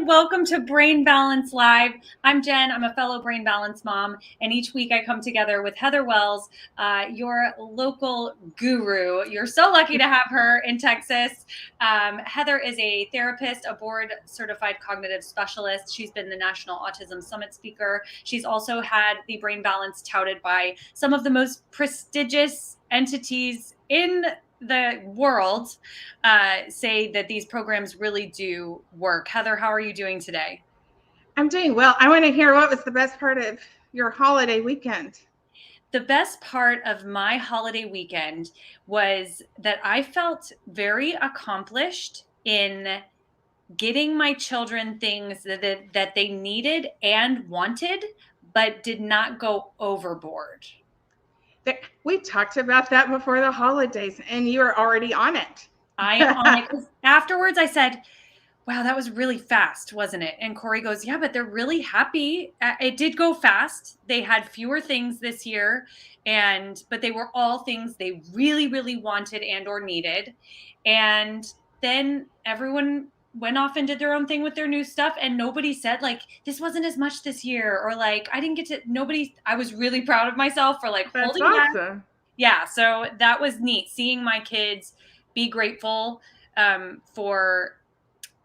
and welcome to Brain Balance Live. I'm Jen. I'm a fellow Brain Balance mom, and each week I come together with Heather Wells, your local guru. You're so lucky to have her in Texas. Heather is a therapist, a board-certified cognitive specialist. She's been the National Autism Summit speaker. She's also had the Brain Balance touted by some of the most prestigious entities in the world, say that these programs really do work. Heather, how are you doing today? I'm doing well. I want to hear what was the best part of your holiday weekend. The best part of my holiday weekend was that I felt very accomplished in getting my children things that they needed and wanted, but did not go overboard. We talked about that before the holidays, and you were already on it. I am on it. 'Cause afterwards, I said, wow, that was really fast, wasn't it? And Corey goes, yeah, but they're really happy. It did go fast. They had fewer things this year, but they were all things they really, really wanted and or needed. And then everyone went off and did their own thing with their new stuff, and nobody said like, this wasn't as much this year, or like, I didn't get to, I was really proud of myself for like That's holding back. awesome. Yeah, so that was neat, seeing my kids be grateful for,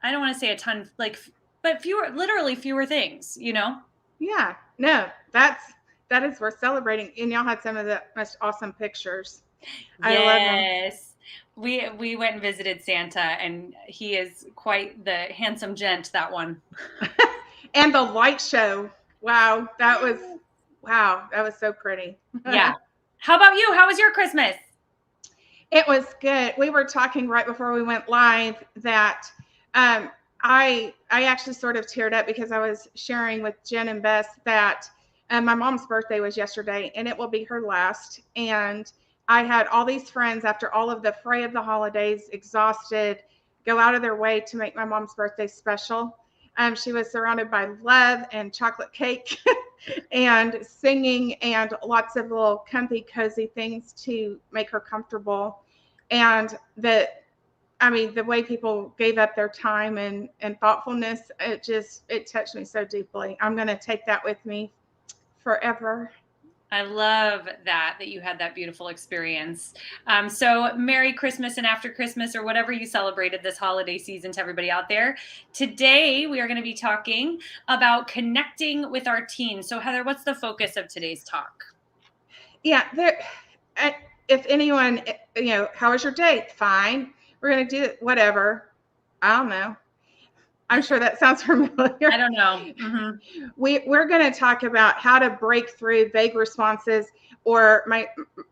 I don't want to say a ton, but literally fewer things, Yeah, no, that is worth celebrating. And y'all had some of the most awesome pictures. I love them. Yes. We went and visited Santa, and he is quite the handsome gent, that one. And the light show. Wow, that was so pretty. Yeah. How about you? How was your Christmas? It was good. We were talking right before we went live that I actually sort of teared up because I was sharing with Jen and Bess that my mom's birthday was yesterday, and it will be her last. And I had all these friends, after all of the fray of the holidays, exhausted, go out of their way to make my mom's birthday special. She was surrounded by love and chocolate cake and singing and lots of little comfy, cozy things to make her comfortable. And the way people gave up their time and thoughtfulness, it touched me so deeply. I'm going to take that with me forever. I love that you had that beautiful experience. So Merry Christmas and after Christmas, or whatever you celebrated this holiday season, to everybody out there. Today, we are going to be talking about connecting with our teens. So Heather, what's the focus of today's talk? Yeah, if anyone, how was your day? Fine. We're going to do whatever. I don't know. I'm sure that sounds familiar. I don't know. Mm-hmm. We're going to talk about how to break through vague responses, or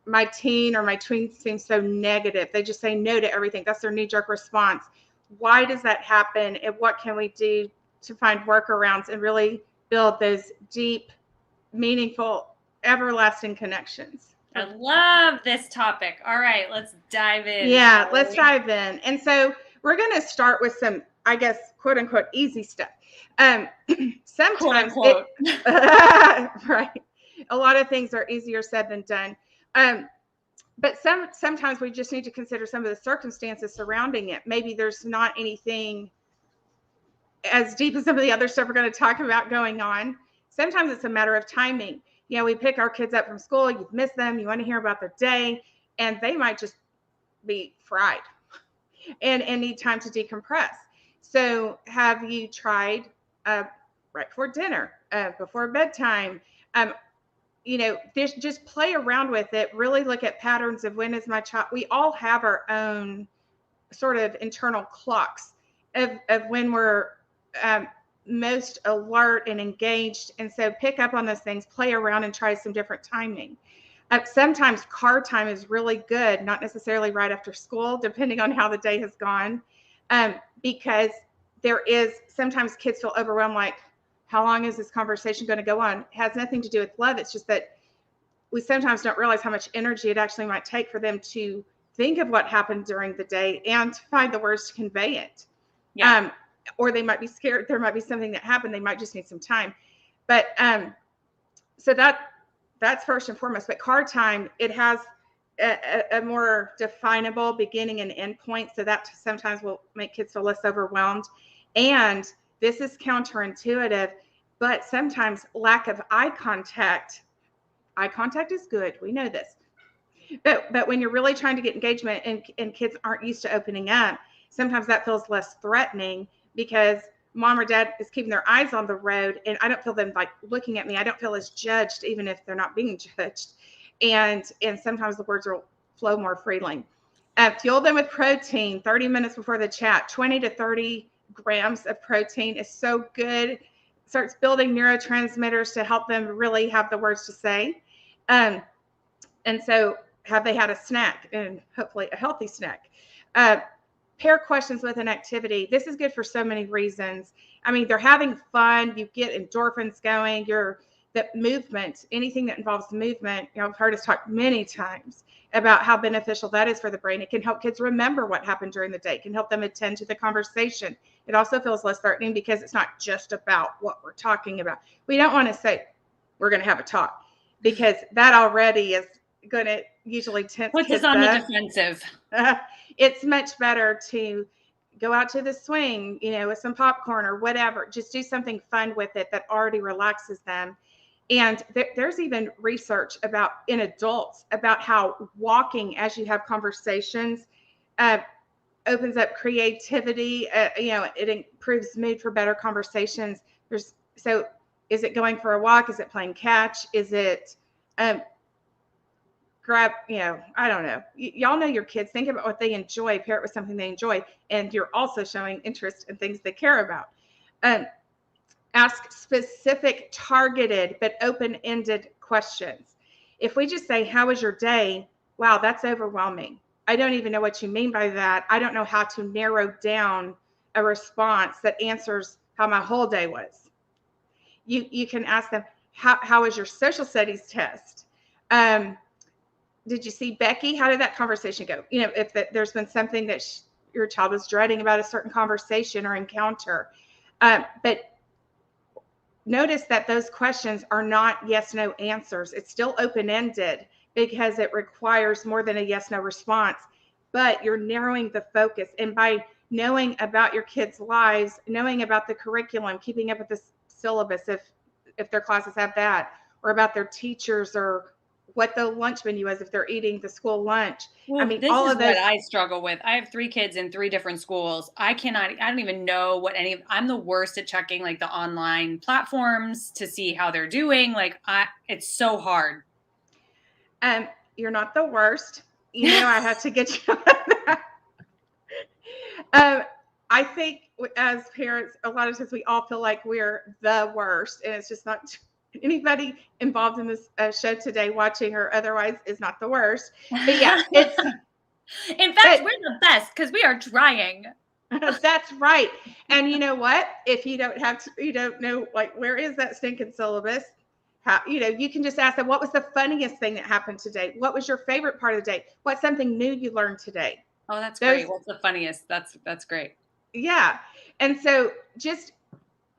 my teen or my tween seems so negative. They just say no to everything. That's their knee-jerk response. Why does that happen? And what can we do to find workarounds and really build those deep, meaningful, everlasting connections? I love this topic. All right, let's dive in. Yeah, let's dive in. And so we're going to start with some, I guess, quote unquote, easy stuff. Sometimes, quote, right. A lot of things are easier said than done. But sometimes we just need to consider some of the circumstances surrounding it. Maybe there's not anything as deep as some of the other stuff we're going to talk about going on. Sometimes it's a matter of timing. We pick our kids up from school, you've missed them, you want to hear about their day, and they might just be fried and need time to decompress. So have you tried right before dinner, before bedtime? Just play around with it, really look at patterns of when is my child. We all have our own sort of internal clocks of when we're most alert and engaged. And so pick up on those things, play around and try some different timing. Sometimes car time is really good, not necessarily right after school, depending on how the day has gone. Because sometimes kids feel overwhelmed, like, how long is this conversation going to go on? It has nothing to do with love. It's just that we sometimes don't realize how much energy it actually might take for them to think of what happened during the day and to find the words to convey it. Yeah. Or they might be scared. There might be something that happened. They might just need some time. But so that's first and foremost. But car time, it has a more definable beginning and end point. So that sometimes will make kids feel less overwhelmed. And This is counterintuitive, but sometimes lack of eye contact is good. We know this. But when you're really trying to get engagement and kids aren't used to opening up, sometimes that feels less threatening because mom or dad is keeping their eyes on the road and I don't feel them like looking at me. I don't feel as judged even if they're not being judged. And sometimes the words will flow more freely. Fuel them with protein 30 minutes before the chat. 20 to 30 grams of protein is so good. Starts building neurotransmitters to help them really have the words to say. And so have they had a snack, and hopefully a healthy snack? Pair questions with an activity. This is good for so many reasons. I mean, they're having fun. You get endorphins going. That movement, anything that involves movement, I've heard us talk many times about how beneficial that is for the brain. It can help kids remember what happened during the day. It can help them attend to the conversation. It also feels less threatening because it's not just about what we're talking about. We don't want to say, we're going to have a talk, because that already is going to usually tense puts kids us on the up. defensive. It's much better to go out to the swing, with some popcorn or whatever. Just do something fun with it that already relaxes them. And there's even research in adults about how walking as you have conversations opens up creativity. It improves mood for better conversations. So is it going for a walk? Is it playing catch? Is it grab, I don't know. Y'all know your kids. Think about what they enjoy. Pair it with something they enjoy. And you're also showing interest in things they care about. Ask specific, targeted, but open-ended questions. If we just say, how was your day? Wow, that's overwhelming. I don't even know what you mean by that. I don't know how to narrow down a response that answers how my whole day was. You can ask them, how was your social studies test? Did you see Becky? How did that conversation go? If there's been something that your child was dreading about a certain conversation or encounter. But notice that those questions are not yes/no answers. It's still open-ended because it requires more than a yes/no response, but you're narrowing the focus. And by knowing about your kids' lives, knowing about the curriculum, keeping up with the syllabus if their classes have that, or about their teachers, or what the lunch menu is if they're eating the school lunch. Well, I mean, this all is of those. what I struggle with. I have 3 kids in 3 different schools. I don't even know what I'm the worst at checking like the online platforms to see how they're doing. It's so hard. You're not the worst. I have to get you on that. I think as parents, a lot of times we all feel like we're the worst, and it's just not. Anybody involved in this show today, watching or otherwise, is not the worst. But yeah, it's. In fact, we're the best because we are trying. That's right. And you know what? If you don't know, like, where is that stinking syllabus? You can just ask them, what was the funniest thing that happened today? What was your favorite part of the day? What's something new you learned today? Oh, that's great. What's the funniest? That's great. Yeah. And so just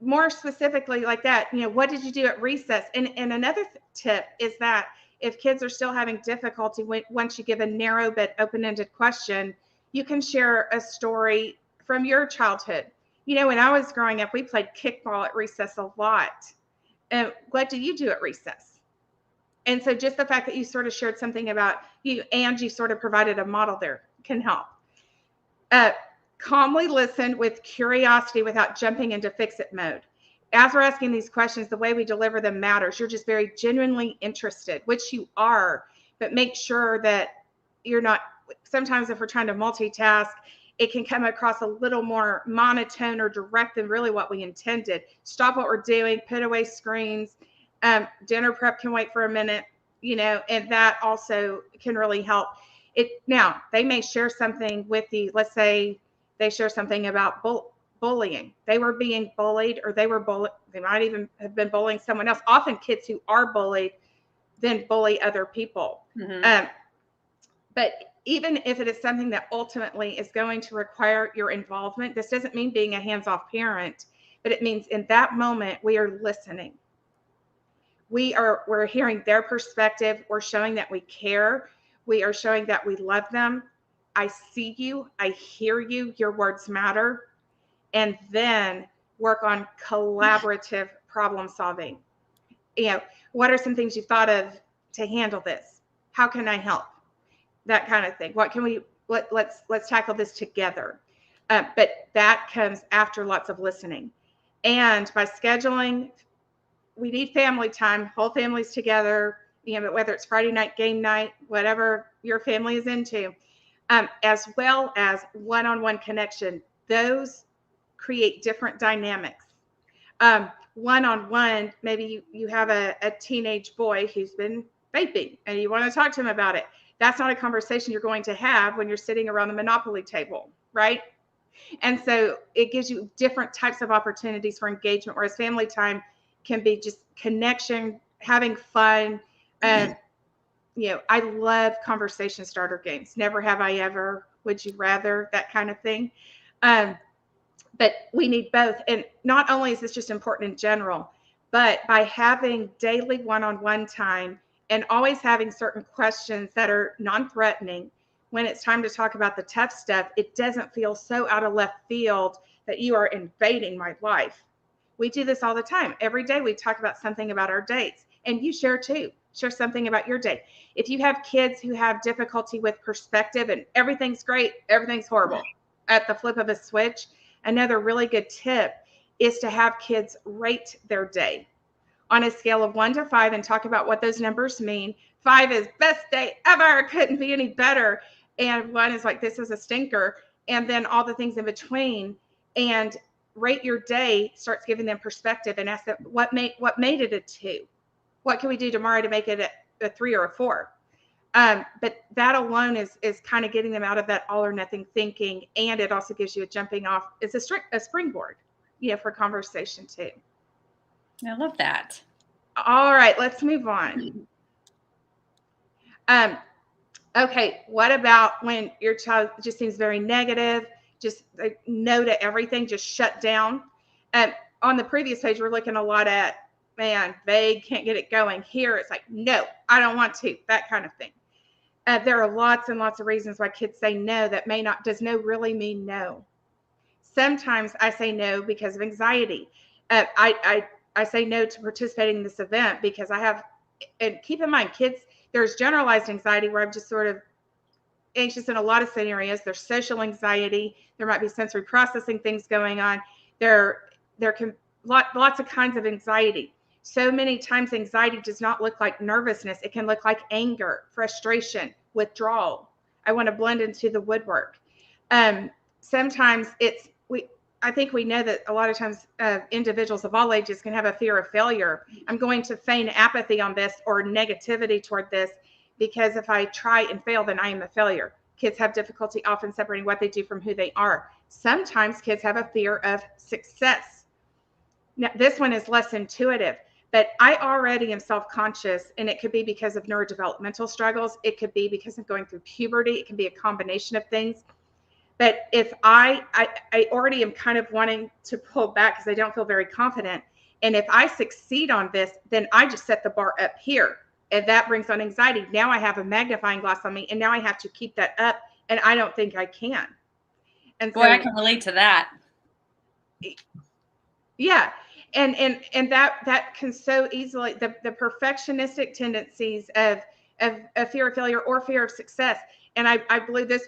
more specifically like that, what did you do at recess? And another tip is that if kids are still having difficulty once you give a narrow but open-ended question, you can share a story from your childhood. When I was growing up, we played kickball at recess a lot. And what do you do at recess? And so just the fact that you sort of shared something about you and you sort of provided a model there can help. Calmly listen with curiosity without jumping into fix-it mode. As we're asking these questions, the way we deliver them matters. You're just very genuinely interested, which you are, but make sure that you're not. Sometimes if we're trying to multitask, it can come across a little more monotone or direct than really what we intended. Stop what we're doing, put away screens. Dinner prep can wait for a minute, and that also can really help. Now, they may share something with you. Let's say they share something about bullying. They were being bullied, or they might even have been bullying someone else. Often kids who are bullied then bully other people. Mm-hmm. But even if it is something that ultimately is going to require your involvement, this doesn't mean being a hands-off parent, but it means in that moment we are listening. We're hearing their perspective. We're showing that we care. We are showing that we love them. I see you. I hear you. Your words matter. And then work on collaborative problem solving. What are some things you've thought of to handle this? How can I help? That kind of thing. What can we let's tackle this together. But that comes after lots of listening. And by scheduling, we need family time, whole families together, whether it's Friday night, game night, whatever your family is into, as well as one-on-one connection. Those create different dynamics. One-on-one, maybe you have a teenage boy who's been vaping and you want to talk to him about it. That's not a conversation you're going to have when you're sitting around the Monopoly table, right? And so it gives you different types of opportunities for engagement, whereas family time can be just connection, having fun. I love conversation starter games. Never have I ever, would you rather, that kind of thing. But we need both. And not only is this just important in general, but by having daily one-on-one time and always having certain questions that are non-threatening, when it's time to talk about the tough stuff, it doesn't feel so out of left field that you are invading my life. We do this all the time. Every day we talk about something about our dates, and you share too. Share something about your day. If you have kids who have difficulty with perspective and everything's great, everything's horrible at the flip of a switch, another really good tip is to have kids rate their day on a scale of 1 to 5 and talk about what those numbers mean. 5 is best day ever, couldn't be any better. And 1 is like, this is a stinker. And then all the things in between. And rate your day starts giving them perspective and ask them what made it a 2? What can we do tomorrow to make it a 3 or a 4? But that alone is kind of getting them out of that all or nothing thinking. And it also gives you a jumping off. It's a springboard, for conversation too. I love that. All right, let's move on. Okay, what about when your child just seems very negative, just no to everything, just shut down? On the previous page, we're looking a lot at, man, vague, can't get it going. Here, it's like, no, I don't want to, that kind of thing. There are lots and lots of reasons why kids say no that does no really mean no. Sometimes I say no because of anxiety. I say no to participating in this event because I have, and keep in mind, kids, there's generalized anxiety where I'm just sort of anxious in a lot of scenarios. There's social anxiety. There might be sensory processing things going on. There can lots of kinds of anxiety. So many times anxiety does not look like nervousness. It can look like anger, frustration, withdrawal. I want to blend into the woodwork. Sometimes I think we know that a lot of times individuals of all ages can have a fear of failure. I'm going to feign apathy on this or negativity toward this because if I try and fail, then I am a failure. Kids have difficulty often separating what they do from who they are. Sometimes kids have a fear of success. Now, this one is less intuitive, but I already am self-conscious, and it could be because of neurodevelopmental struggles. It could be because of going through puberty. It can be a combination of things. But if I already am kind of wanting to pull back because I don't feel very confident. And if I succeed on this, then I just set the bar up here. And that brings on anxiety. Now I have a magnifying glass on me, and now I have to keep that up, and I don't think I can. And boy, I can relate to that. Yeah. And that can so easily, the perfectionistic tendencies of fear of failure or fear of success. And I blew this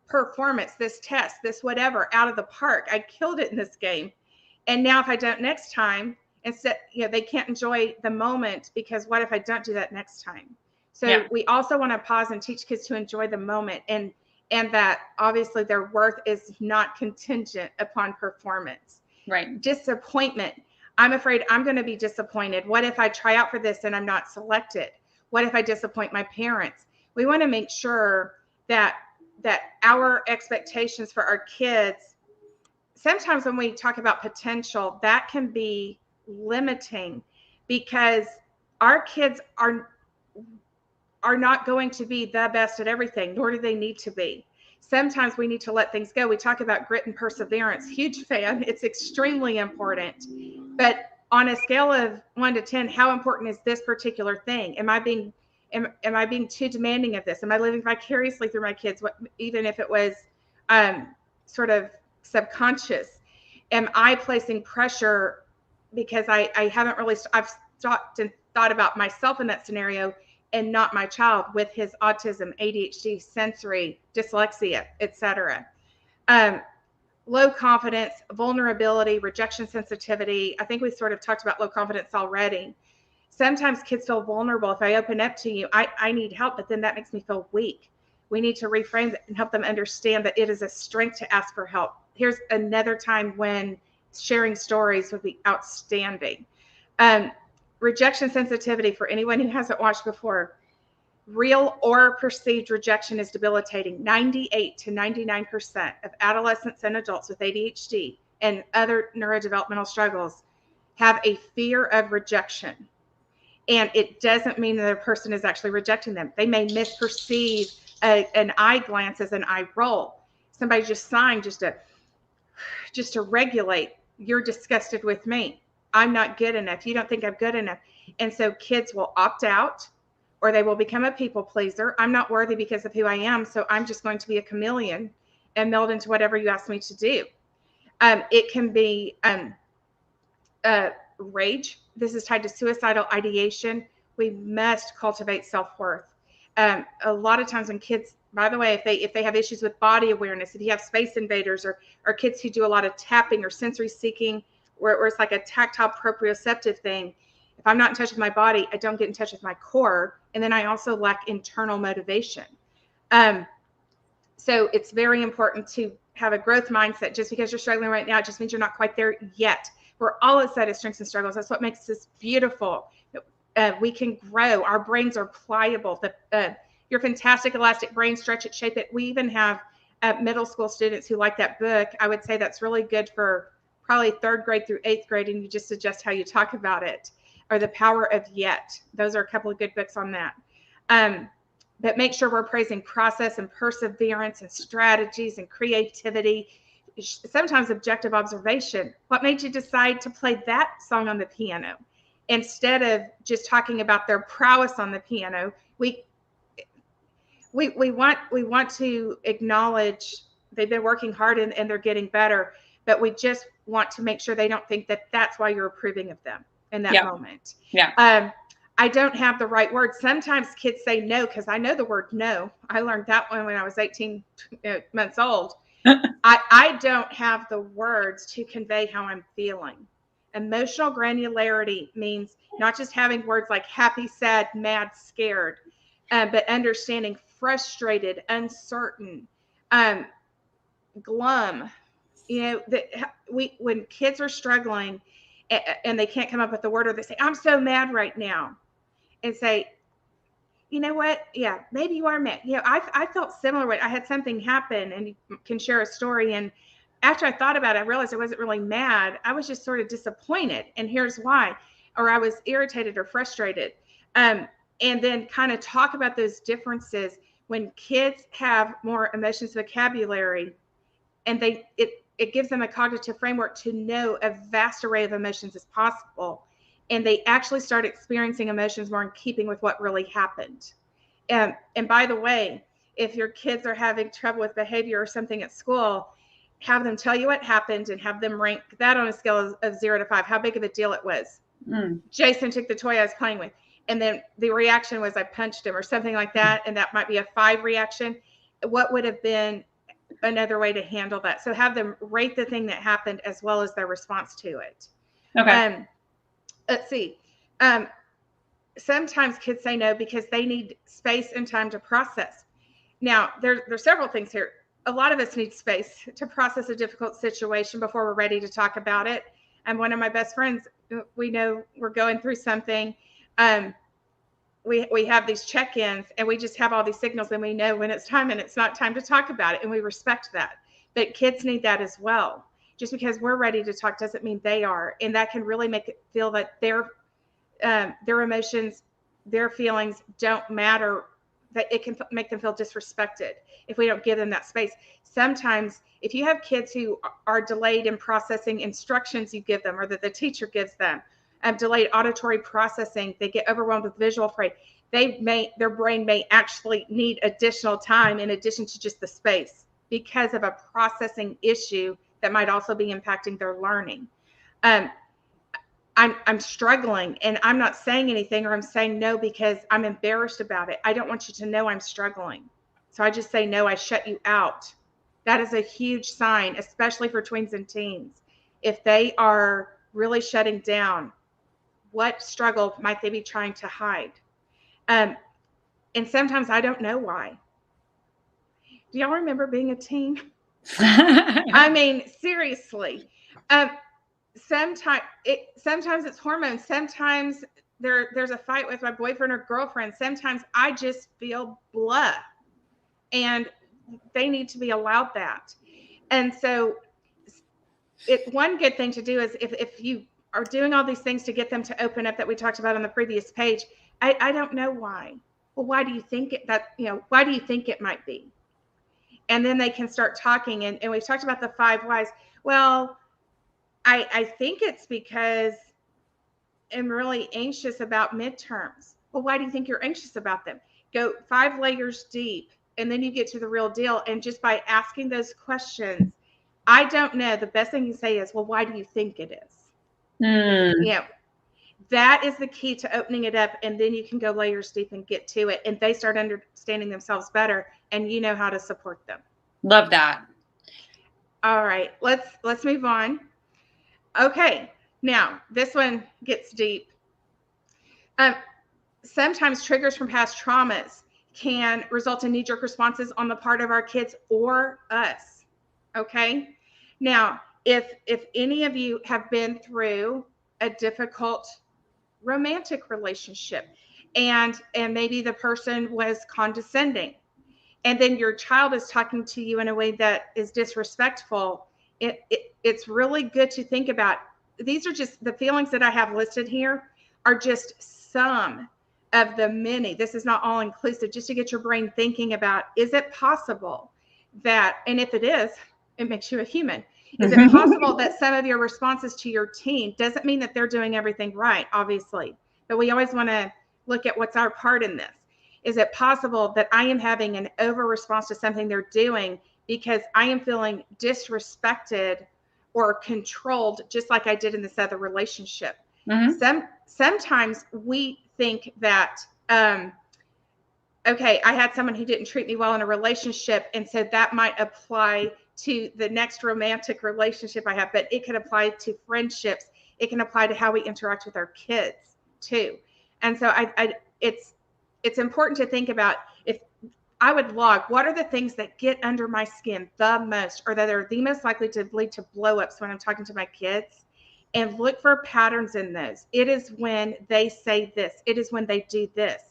performance, this test, this whatever out of the park. I killed it in this game. And now if I don't next time, instead, they can't enjoy the moment because what if I don't do that next time? So we also want to pause and teach kids to enjoy the moment and that obviously their worth is not contingent upon performance. Right. Disappointment. I'm afraid I'm going to be disappointed. What if I try out for this and I'm not selected? What if I disappoint my parents? We want to make sure that our expectations for our kids, sometimes when we talk about potential, that can be limiting because our kids are not going to be the best at everything, nor do they need to be. Sometimes we need to let things go. We talk about grit and perseverance. Huge fan. It's extremely important. But on a scale of 1 to 10, how important is this particular thing? Am I being too demanding of this? Am I living vicariously through my kids, even if it was sort of subconscious? Am I placing pressure because I haven't really, I've stopped and thought about myself in that scenario and not my child with his autism, ADHD, sensory, dyslexia, etc. Um, Low confidence, vulnerability, rejection sensitivity. I think we sort of talked about low confidence already. Sometimes kids feel vulnerable. If I open up to you, I need help, but then that makes me feel weak. We need to reframe it and help them understand that it is a strength to ask for help. Here's another time when sharing stories would be outstanding. Um, Rejection sensitivity, for anyone who hasn't watched before, real or perceived rejection is debilitating. 98 to 99% of adolescents and adults with ADHD and other neurodevelopmental struggles have a fear of rejection. And it doesn't mean that a person is actually rejecting them. They may misperceive an eye glance as an eye roll. Somebody just signed just to regulate. You're disgusted with me. I'm not good enough. You don't think I'm good enough. And so kids will opt out or they will become a people pleaser. I'm not worthy because of who I am, so I'm just going to be a chameleon and meld into whatever you ask me to do. It can be rage. This is tied to suicidal ideation. We must cultivate self-worth. A lot of times when kids, by the way, if they have issues with body awareness, if you have space invaders or kids who do a lot of tapping or sensory seeking, where it's like a tactile proprioceptive thing, if I'm not in touch with my body, I don't get in touch with my core, and then I also lack internal motivation. So it's very important to have a growth mindset. Just because you're struggling right now, it just means you're not quite there yet. We're all a set of strengths and struggles. That's what makes this beautiful. We can grow. Our brains are pliable. Your fantastic elastic brain, stretch it, shape it. We even have middle school students who like that book. I would say that's really good for probably 3rd grade through 8th grade, and you just suggest how you talk about it. Or The Power of Yet. Those are a couple of good books on that. But make sure we're praising process and perseverance and strategies and creativity. Sometimes objective observation. What made you decide to play that song on the piano? Instead of just talking about their prowess on the piano, we want to acknowledge they've been working hard and they're getting better, but we just want to make sure they don't think that that's why you're approving of them in that moment. Yeah. I don't have the right word. Sometimes kids say no because I know the word no. I learned that one when I was 18 months old. I don't have the words to convey how I'm feeling. Emotional granularity means not just having words like happy, sad, mad, scared, but understanding frustrated, uncertain, glum. When kids are struggling and they can't come up with the word, or they say, I'm so mad right now, and say, you know what? Yeah, maybe you are mad. I felt similar. I had something happen, and you can share a story. And after I thought about it, I realized I wasn't really mad. I was just sort of disappointed. And here's why. Or I was irritated or frustrated. And then kind of talk about those differences. When kids have more emotions vocabulary, and it gives them a cognitive framework to know a vast array of emotions as possible, and they actually start experiencing emotions more in keeping with what really happened. And by the way, if your kids are having trouble with behavior or something at school, have them tell you what happened and have them rank that on a scale of 0 to 5, how big of a deal it was. Jason took the toy I was playing with, and then the reaction was I punched him or something like that, and that might be a 5 reaction. What would have been another way to handle that? So have them rate the thing that happened as well as their response to it. Okay. Let's see. Sometimes kids say no because they need space and time to process. Now, there's several things here. A lot of us need space to process a difficult situation before we're ready to talk about it. And one of my best friends, we know we're going through something. We have these check-ins, and we just have all these signals, and we know when it's time and it's not time to talk about it, and we respect that. But kids need that as well. Just because we're ready to talk doesn't mean they are, and that can really make it feel that their emotions, their feelings don't matter, that it can make them feel disrespected if we don't give them that space. Sometimes if you have kids who are delayed in processing instructions you give them or that the teacher gives them, delayed auditory processing, they get overwhelmed with visual freight, their brain may actually need additional time in addition to just the space because of a processing issue that might also be impacting their learning. Um, I'm struggling and I'm not saying anything, or I'm saying no because I'm embarrassed about it. I don't want you to know I'm struggling. So I just say no, I shut you out. That is a huge sign, especially for tweens and teens. If they are really shutting down, what struggle might they be trying to hide? Um, and sometimes I don't know why. Do y'all remember being a teen? I mean, seriously. Um, sometimes it's hormones. Sometimes there's a fight with my boyfriend or girlfriend. Sometimes I just feel blah, and they need to be allowed that. And so, one good thing to do is if you are doing all these things to get them to open up that we talked about on the previous page, I don't know why. Well, why do you think why do you think it might be? And then they can start talking. And we've talked about the 5 whys. Well, I think it's because I'm really anxious about midterms. Well, why do you think you're anxious about them? Go 5 layers deep, and then you get to the real deal. And just by asking those questions, I don't know. The best thing you say is, well, why do you think it is? That is the key to opening it up. And then you can go layers deep and get to it. And they start understanding themselves better, and you know how to support them. Love that. All right, let's move on. Okay, now this one gets deep. Sometimes triggers from past traumas can result in knee-jerk responses on the part of our kids or us. Okay, now if any of you have been through a difficult romantic relationship, and maybe the person was condescending, and then your child is talking to you in a way that is disrespectful, it's really good to think about. These are just the feelings that I have listed here are just some of the many. This is not all inclusive, just to get your brain thinking about, is it possible that, and if it is, it makes you a human. Is it possible that some of your responses to your teen doesn't mean that they're doing everything right, obviously, but we always want to look at what's our part in this. Is it possible that I am having an over response to something they're doing because I am feeling disrespected or controlled, just like I did in this other relationship? Sometimes we think that, okay, I had someone who didn't treat me well in a relationship, and so that might apply to the next romantic relationship I have, but it could apply to friendships. It can apply to how we interact with our kids too. And so it's important to think about, if I would log, what are the things that get under my skin the most, or that are the most likely to lead to blow-ups when I'm talking to my kids, and look for patterns in those. It is when they say this. It is when they do this.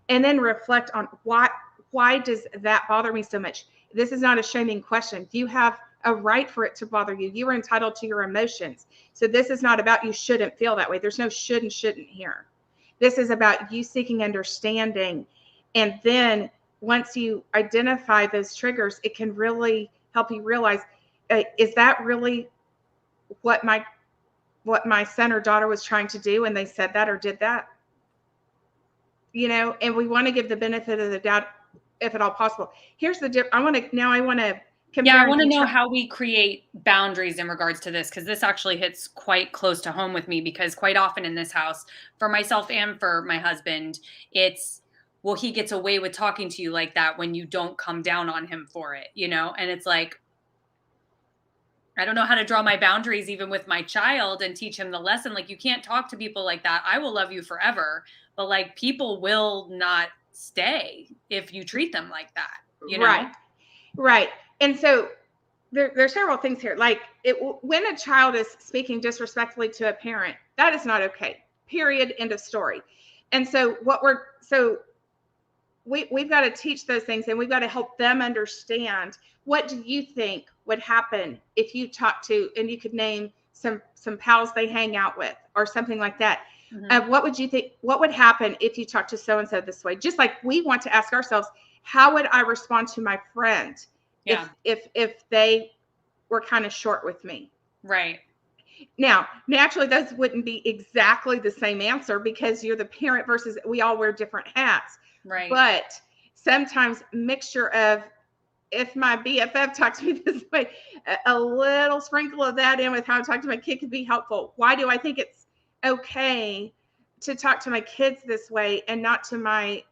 And then reflect on why does that bother me so much? This is not a shaming question. You have a right for it to bother you. You are entitled to your emotions. So this is not about you shouldn't feel that way. There's no should and shouldn't here. This is about you seeking understanding. And then once you identify those triggers, it can really help you realize, is that really what my son or daughter was trying to do when they said that or did that? And we want to give the benefit of the doubt, if at all possible. Here's the I want to compare. Yeah, I want to know how we create boundaries in regards to this, because this actually hits quite close to home with me, because quite often in this house, for myself and for my husband, it's, well, he gets away with talking to you like that when you don't come down on him for it, and it's like, I don't know how to draw my boundaries even with my child and teach him the lesson. Like, you can't talk to people like that. I will love you forever, but like, people will not stay if you treat them like that, Right. And so there's several things here. Like, when a child is speaking disrespectfully to a parent, that is not okay. Period. End of story. And so we've got to teach those things, and we've got to help them understand, what do you think would happen if you talk to, and you could name some pals they hang out with or something like that. What would you think, what would happen if you talk to so-and-so this way? Just like we want to ask ourselves, how would I respond to my friend if they were kind of short with me? Right. Now, naturally, those wouldn't be exactly the same answer, because you're the parent versus we all wear different hats. Right. But sometimes mixture of if my BFF talks to me this way, a little sprinkle of that in with how I talk to my kid could be helpful. Why do I think it's okay to talk to my kids this way and not to my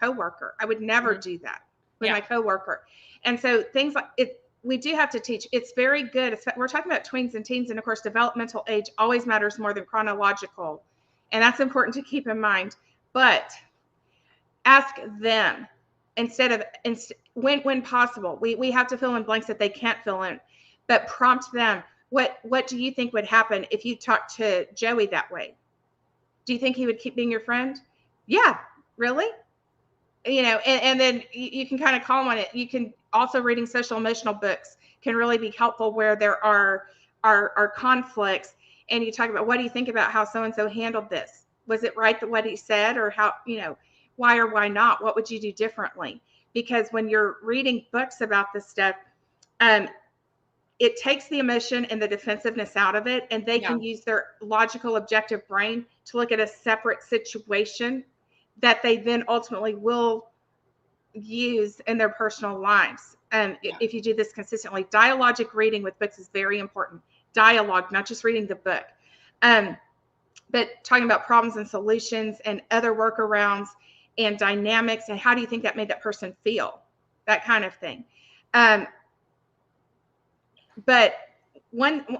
coworker? I would never do that with my coworker. And so things like it, we do have to teach. It's very good. We're talking about tweens and teens, and of course, developmental age always matters more than chronological, and that's important to keep in mind. But ask them instead of when possible. We have to fill in blanks that they can't fill in, but prompt them. What do you think would happen if you talked to Joey that way? Do you think he would keep being your friend? Yeah, really? And then you can kind of call them on it. You can also, reading social emotional books can really be helpful where there are conflicts, and you talk about, what do you think about how so and so handled this? Was it right that what he said, or how, why or why not? What would you do differently? Because when you're reading books about this stuff, it takes the emotion and the defensiveness out of it, and they can use their logical, objective brain to look at a separate situation that they then ultimately will use in their personal lives. If you do this consistently, dialogic reading with books is very important. Dialogue, not just reading the book, but talking about problems and solutions and other workarounds and dynamics, and how do you think that made that person feel? That kind of thing. But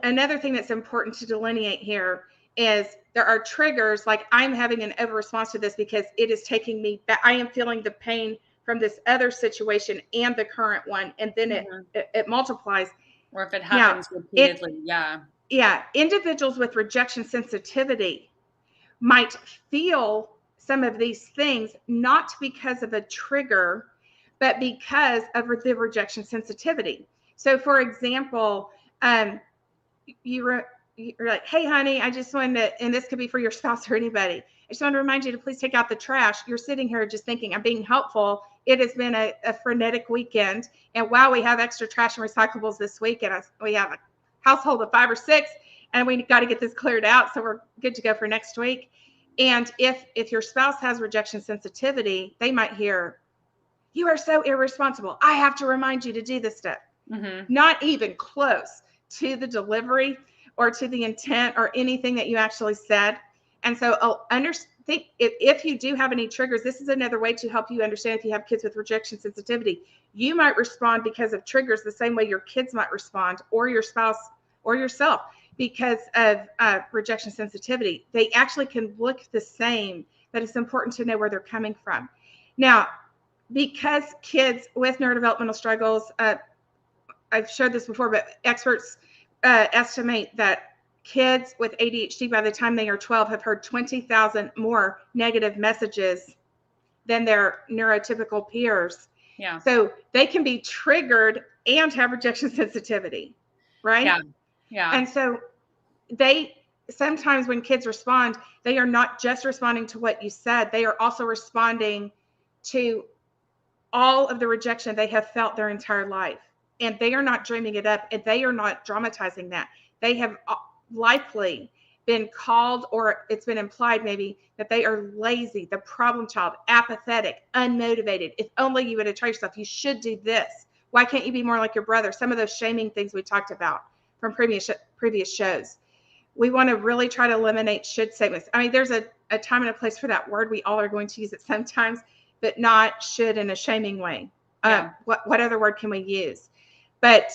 another thing that's important to delineate here is there are triggers, like I'm having an over response to this because it is taking me back. I am feeling the pain from this other situation and the current one, and then it multiplies. Or if it happens repeatedly, individuals with rejection sensitivity might feel some of these things not because of a trigger, but because of the rejection sensitivity. So, for example, you're like, hey, honey, I just wanted to, and this could be for your spouse or anybody, I just want to remind you to please take out the trash. You're sitting here just thinking, I'm being helpful. It has been a frenetic weekend. And wow, we have extra trash and recyclables this week. And we have a household of 5 or 6, and we got to get this cleared out. So we're good to go for next week. And if your spouse has rejection sensitivity, they might hear, you are so irresponsible. I have to remind you to do this stuff. Not even close to the delivery or to the intent or anything that you actually said. And so think if you do have any triggers, this is another way to help you understand if you have kids with rejection sensitivity. You might respond because of triggers the same way your kids might respond, or your spouse or yourself, because of rejection sensitivity. They actually can look the same, but it's important to know where they're coming from. Now, because kids with neurodevelopmental struggles, I've showed this before, but experts estimate that kids with ADHD, by the time they are 12, have heard 20,000 more negative messages than their neurotypical peers. Yeah. So they can be triggered and have rejection sensitivity, right? Yeah. Yeah. And so sometimes when kids respond, they are not just responding to what you said, they are also responding to all of the rejection they have felt their entire life. And they are not dreaming it up, and they are not dramatizing that. They have likely been called, or it's been implied maybe, that they are lazy, the problem child, apathetic, unmotivated. If only you would have tried yourself, you should do this. Why can't you be more like your brother? Some of those shaming things we talked about from previous shows. We want to really try to eliminate should statements. I mean, there's a time and a place for that word. We all are going to use it sometimes, but not should in a shaming way. What other word can we use? But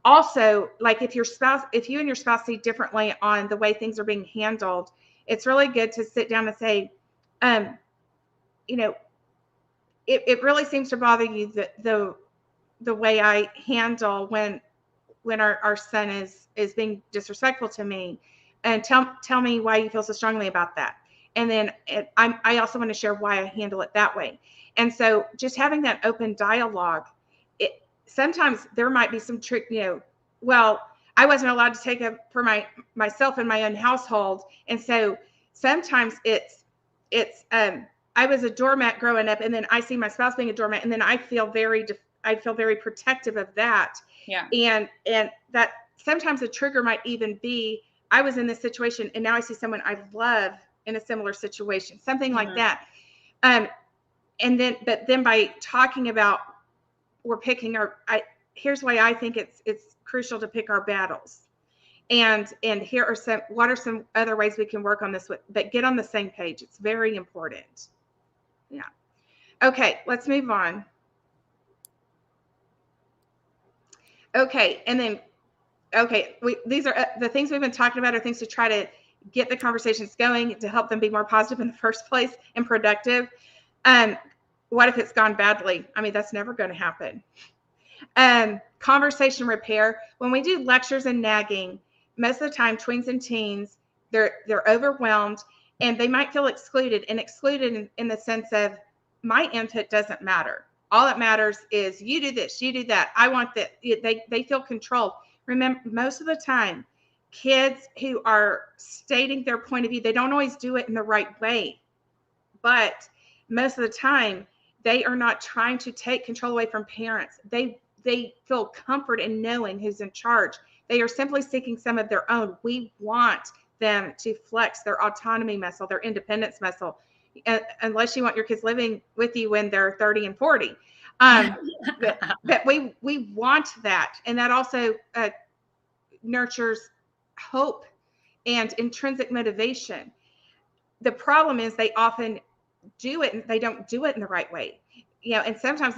also, like if you and your spouse see differently on the way things are being handled, it's really good to sit down and say, it really seems to bother you the way I handle when our son is being disrespectful to me, and tell me why you feel so strongly about that. And then I also want to share why I handle it that way. And so just having that open dialogue, sometimes there might be some trick, well, I wasn't allowed to take up for myself in my own household. And so sometimes it's I was a doormat growing up, and then I see my spouse being a doormat, and then I feel very protective of that. Yeah. And that sometimes a trigger might even be, I was in this situation and now I see someone I love in a similar situation, something like that. But then by talking about we're picking here's why I think it's crucial to pick our battles. And here are what are some other ways we can work on this with, but get on the same page. It's very important. Yeah. Okay, let's move on. Okay, and then these are the things we've been talking about are things to try to get the conversations going to help them be more positive in the first place and productive. What if it's gone badly? I mean, that's never going to happen. Conversation repair. When we do lectures and nagging, most of the time, tweens and teens, they're overwhelmed and they might feel excluded in the sense of my input doesn't matter. All that matters is you do this, you do that. I want that. They feel controlled. Remember, most of the time, kids who are stating their point of view, they don't always do it in the right way. But most of the time, they are not trying to take control away from parents. They feel comfort in knowing who's in charge. They are simply seeking some of their own. We want them to flex their autonomy muscle, their independence muscle, unless you want your kids living with you when they're 30 and 40. But we want that. And that also nurtures hope and intrinsic motivation. The problem is they often do it and they don't do it in the right way. And sometimes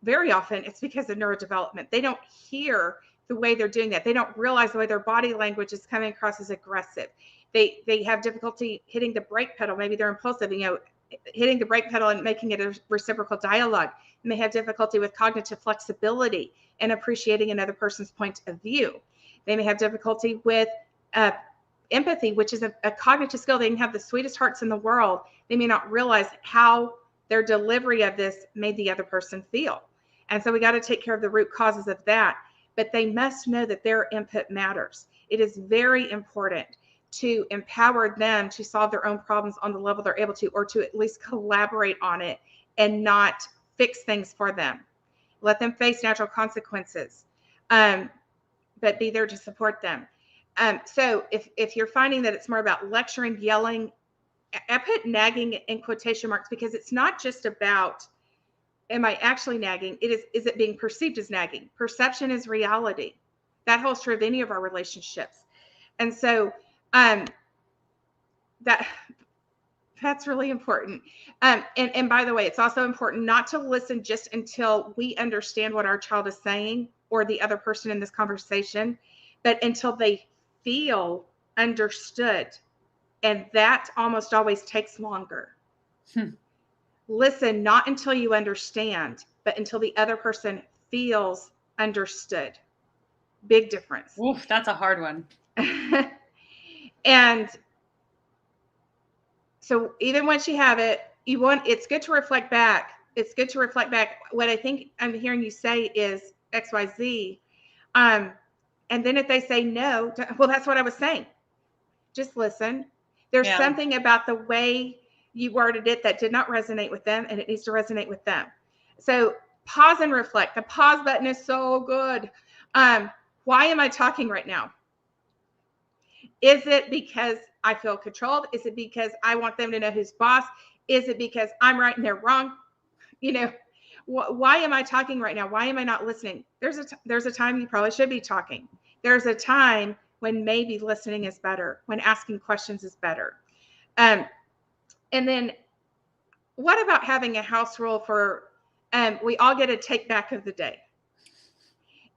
very often it's because of neurodevelopment. They don't hear the way they're doing that. They don't realize the way their body language is coming across as aggressive. They have difficulty hitting the brake pedal. Maybe they're impulsive, hitting the brake pedal and making it a reciprocal dialogue. And they have difficulty with cognitive flexibility and appreciating another person's point of view. They may have difficulty with empathy, which is a cognitive skill. They can have the sweetest hearts in the world. They may not realize how their delivery of this made the other person feel. And so we got to take care of the root causes of that. But they must know that their input matters. It is very important to empower them to solve their own problems on the level they're able to, or to at least collaborate on it and not fix things for them. Let them face natural consequences, but be there to support them. So if you're finding that it's more about lecturing, yelling, I put nagging in quotation marks because it's not just about, am I actually nagging? Is it being perceived as nagging? Perception is reality. That holds true of any of our relationships. And so that's really important. And by the way, it's also important not to listen just until we understand what our child is saying or the other person in this conversation, but until they feel understood. And that almost always takes longer. Listen, not until you understand, but until the other person feels understood. Big difference. Oof, that's a hard one. And so even once you have it, it's good to reflect back. It's good to reflect back. What I think I'm hearing you say is XYZ. And then if they say no, well, that's what I was saying. Just listen. There's something about the way you worded it that did not resonate with them, and it needs to resonate with them. So pause and reflect. The pause button is so good. Why am I talking right now? Is it because I feel controlled? Is it because I want them to know who's boss? Is it because I'm right and they're wrong? Why am I talking right now? Why am I not listening? There's a time you probably should be talking. There's a time when maybe listening is better, when asking questions is better. And then what about having a house rule for we all get a take back of the day?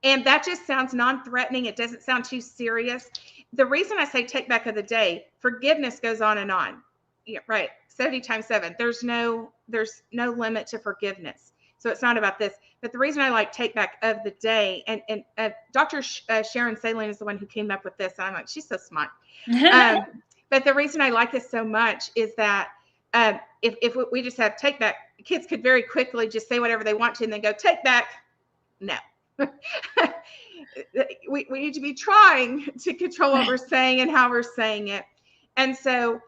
And that just sounds non-threatening. It doesn't sound too serious. The reason I say take back of the day, forgiveness goes on and on. Yeah, right. 70 times 7. There's no limit to forgiveness. So it's not about this. But the reason I like take back of the day, and Dr. Sharon Saline is the one who came up with this. And I'm like, she's so smart. But the reason I like this so much is that if we just have take back, kids could very quickly just say whatever they want to and then go take back. No. we need to be trying to control what we're saying and how we're saying it. And so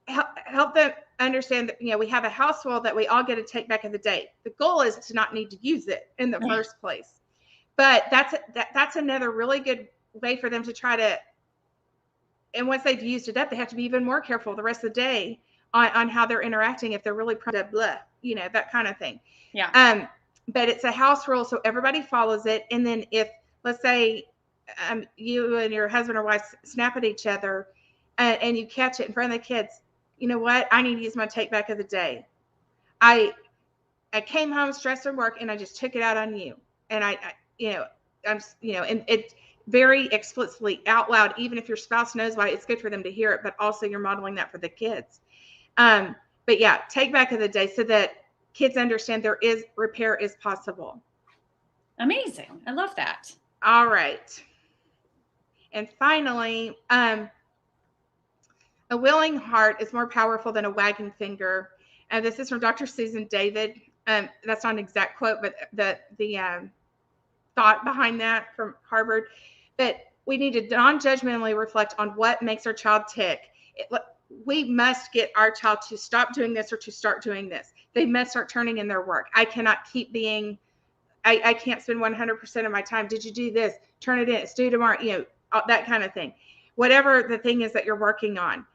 help them understand that, we have a house rule that we all get to take back of the day. The goal is to not need to use it in the first place. But that's another really good way for them to try to, and once they've used it up, they have to be even more careful the rest of the day on how they're interacting if they're really blah, that kind of thing. Yeah. but it's a house rule, so everybody follows it. And then if, let's say, you and your husband or wife snap at each other, and you catch it in front of the kids, you know what? I need to use my take back of the day. I I came home stressed from work, and I just took it out on you. And and it very explicitly out loud, even if your spouse knows why, it's good for them to hear it, but also you're modeling that for the kids. Um, but yeah, take back of the day so that kids understand there is repair is possible. Amazing. I love that. All right. And finally, a willing heart is more powerful than a wagging finger. And this is from Dr. Susan David. That's not an exact quote, but the thought behind that from Harvard. But we need to non-judgmentally reflect on what makes our child tick. We must get our child to stop doing this or to start doing this. They must start turning in their work. I cannot keep being, I can't spend 100% of my time. Did you do this? Turn it in. It's due tomorrow. That kind of thing. Whatever the thing is that you're working on.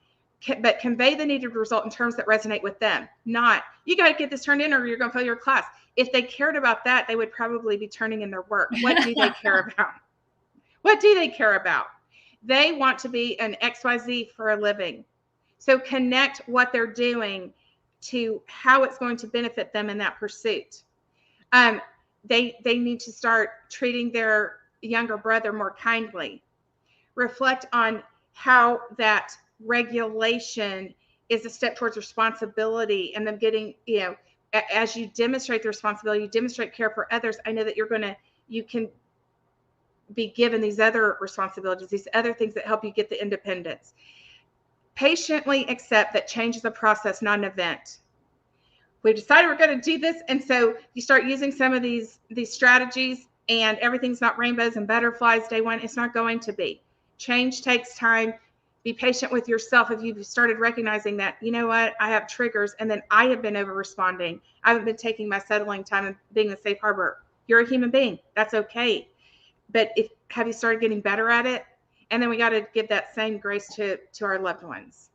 But convey the needed result in terms that resonate with them. Not, you got to get this turned in or you're going to fail your class. If they cared about that, they would probably be turning in their work. What do they care about? What do they care about? They want to be an XYZ for a living. So connect what they're doing to how it's going to benefit them in that pursuit. They need to start treating their younger brother more kindly. Reflect on how that regulation is a step towards responsibility and them getting, as you demonstrate the responsibility, you demonstrate care for others. I know that you can be given these other responsibilities, these other things that help you get the independence. Patiently accept that change is a process, not an event. We've decided we're going to do this. And so you start using some of these strategies, and everything's not rainbows and butterflies day one. It's not going to be. Change takes time. Be patient with yourself. If you've started recognizing that, you know what, I have triggers, and then I have been over responding. I haven't been taking my settling time and being the safe harbor. You're a human being. That's okay. But have you started getting better at it? And then we got to give that same grace to our loved ones.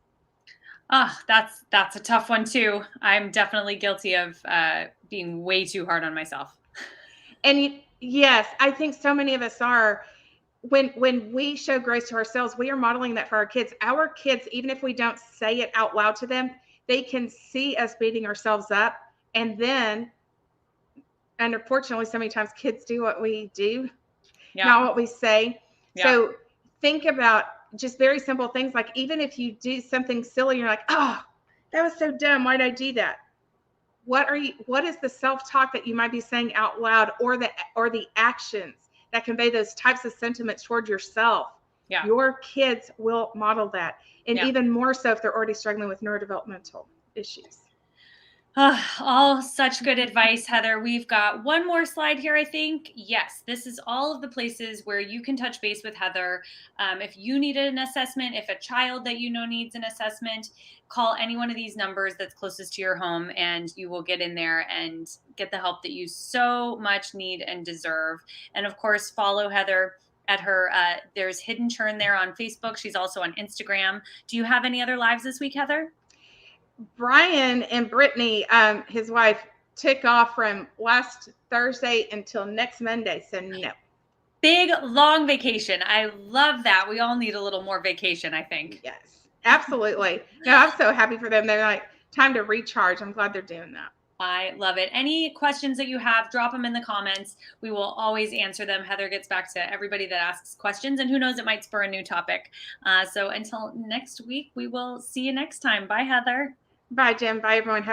That's a tough one too. I'm definitely guilty of being way too hard on myself. And yes, I think so many of us are. When we show grace to ourselves, we are modeling that for our kids. Our kids, even if we don't say it out loud to them, they can see us beating ourselves up. And unfortunately, so many times kids do what we do, not what we say. Yeah. So think about just very simple things, like even if you do something silly, you're like, oh, that was so dumb. Why did I do that? What is the self-talk that you might be saying out loud, or the actions that convey those types of sentiments toward yourself? Yeah. Your kids will model that. And even more so if they're already struggling with neurodevelopmental issues. All such good advice, Heather. We've got one more slide here, I think. Yes, this is all of the places where you can touch base with Heather. If you need an assessment, if a child that you know needs an assessment, call any one of these numbers that's closest to your home, and you will get in there and get the help that you so much need and deserve. And of course, follow Heather at her, there's Hidden Churn there on Facebook. She's also on Instagram. Do you have any other lives this week, Heather? Brian and Brittany, his wife, took off from last Thursday until next Monday. So no. Big, long vacation. I love that. We all need a little more vacation, I think. Yes, absolutely. No, I'm so happy for them. They're like, time to recharge. I'm glad they're doing that. I love it. Any questions that you have, drop them in the comments. We will always answer them. Heather gets back to everybody that asks questions, and who knows, it might spur a new topic. So until next week, we will see you next time. Bye, Heather. Bye, Jen. Bye, everyone. Have a